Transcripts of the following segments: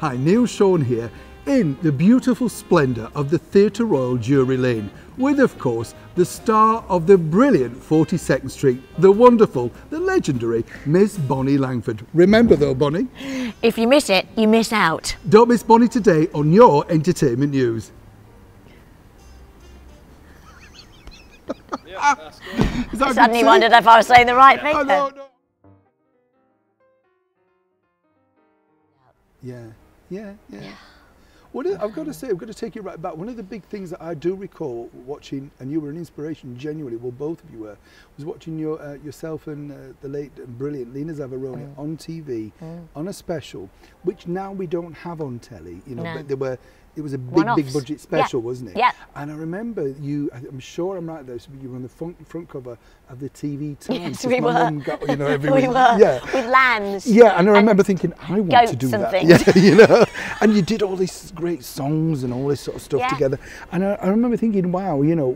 Hi, Neil Sean here in the beautiful splendour of the Theatre Royal Drury Lane with, of course, the star of the brilliant 42nd Street, the wonderful, the legendary Miss Bonnie Langford. Remember though, Bonnie? If you miss it, you miss out. Don't miss Bonnie today on your entertainment news. Yeah, that's good. I Suddenly wondered if I was saying the right thing. Oh, no, then. no. Yeah. Well, I've got to say, I've got to take you right back. One of the big things that I do recall watching, and you were an inspiration, genuinely, well, both of you were, was watching yourself and the late and brilliant Lena Zavoroni on TV on a special, which now we don't have on telly. You know, but it was a big budget special, wasn't it? Yeah. And I remember you. I'm sure I'm right there. So you were on the front cover of the TV Times. Yes, we were. Mum got, you know, every We week. were. Yeah. With lambs. Yeah, and I remember thinking, I want to do goats and that. things. Yeah, you know. And you did all these great songs and all this sort of stuff together. And I remember thinking, wow, you know,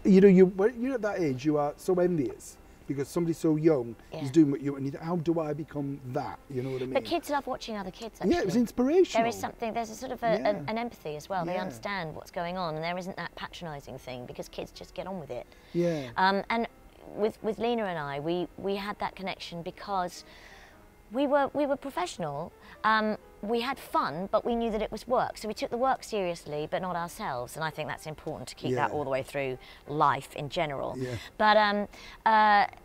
you're at that age, you are so envious because somebody so young is doing what you, and how do I become that? You know what I mean? But kids love watching other kids, actually. Yeah, it was inspirational. There is something, there's a sort of an empathy as well. They understand what's going on, and there isn't that patronising thing because kids just get on with it. Yeah. And with Lena and I, we had that connection because we were professional. We had fun, but we knew that it was work. So we took the work seriously, but not ourselves. And I think that's important to keep that all the way through life in general. Yeah. But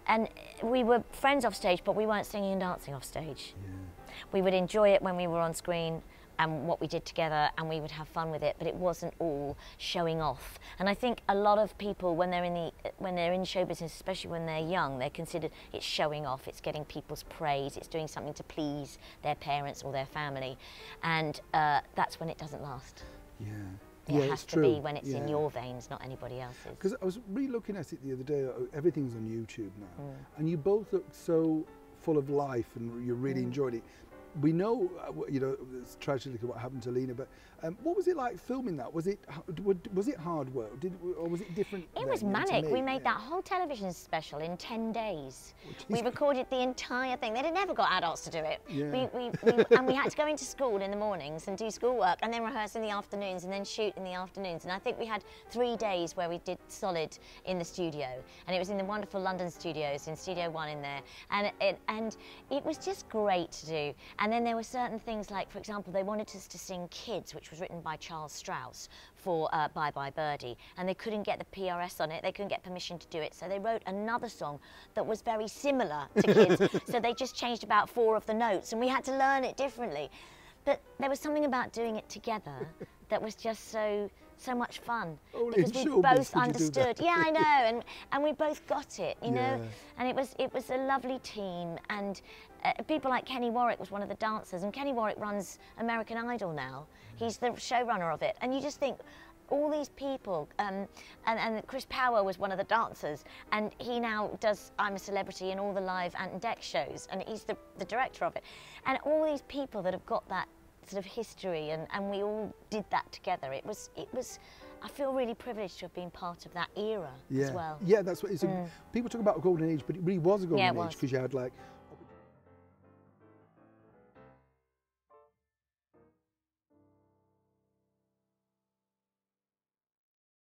and we were friends off stage, but we weren't singing and dancing off stage. Yeah. We would enjoy it when we were on screen and what we did together, and we would have fun with it, but it wasn't all showing off. And I think a lot of people, when they're in show business, especially when they're young, they're considered it's showing off, it's getting people's praise, it's doing something to please their parents or their family, and that's when it doesn't last. Yeah. It has to be when it's in your veins, not anybody else's. Because I was re-looking at it the other day. Everything's on YouTube now, and you both look so full of life, and you really enjoyed it. We know, you know, it's tragically what happened to Lena, but what was it like filming that? Was it hard work, or was it different? It was manic. We made that whole television special in 10 days. We recorded the entire thing. They'd never got adults to do it. Yeah. And we had to go into school in the mornings and do schoolwork, and then rehearse in the afternoons, and then shoot in the afternoons. And I think we had 3 days where we did solid in the studio, and it was in the wonderful London studios, in Studio One in there, and it was just great to do. And then there were certain things like, for example, they wanted us to sing Kids, which was written by Charles Strauss for Bye Bye Birdie, and they couldn't get the PRS on it, they couldn't get permission to do it, so they wrote another song that was very similar to Kids, so they just changed about 4 of the notes, and we had to learn it differently. But there was something about doing it together that was just so much fun, because we both understood. Yeah, I know, and we both got it, you know. And it was a lovely team, and people like Kenny Warwick was one of the dancers, and Kenny Warwick runs American Idol now. He's the showrunner of it, and you just think, all these people, and Chris Power was one of the dancers, and he now does I'm a Celebrity and all the live Ant and Dec shows, and he's the director of it. And all these people that have got that sort of history, and we all did that together. It was I feel really privileged to have been part of that era as well. Yeah, that's what it's. People talk about a golden age, but it really was a golden age because you had like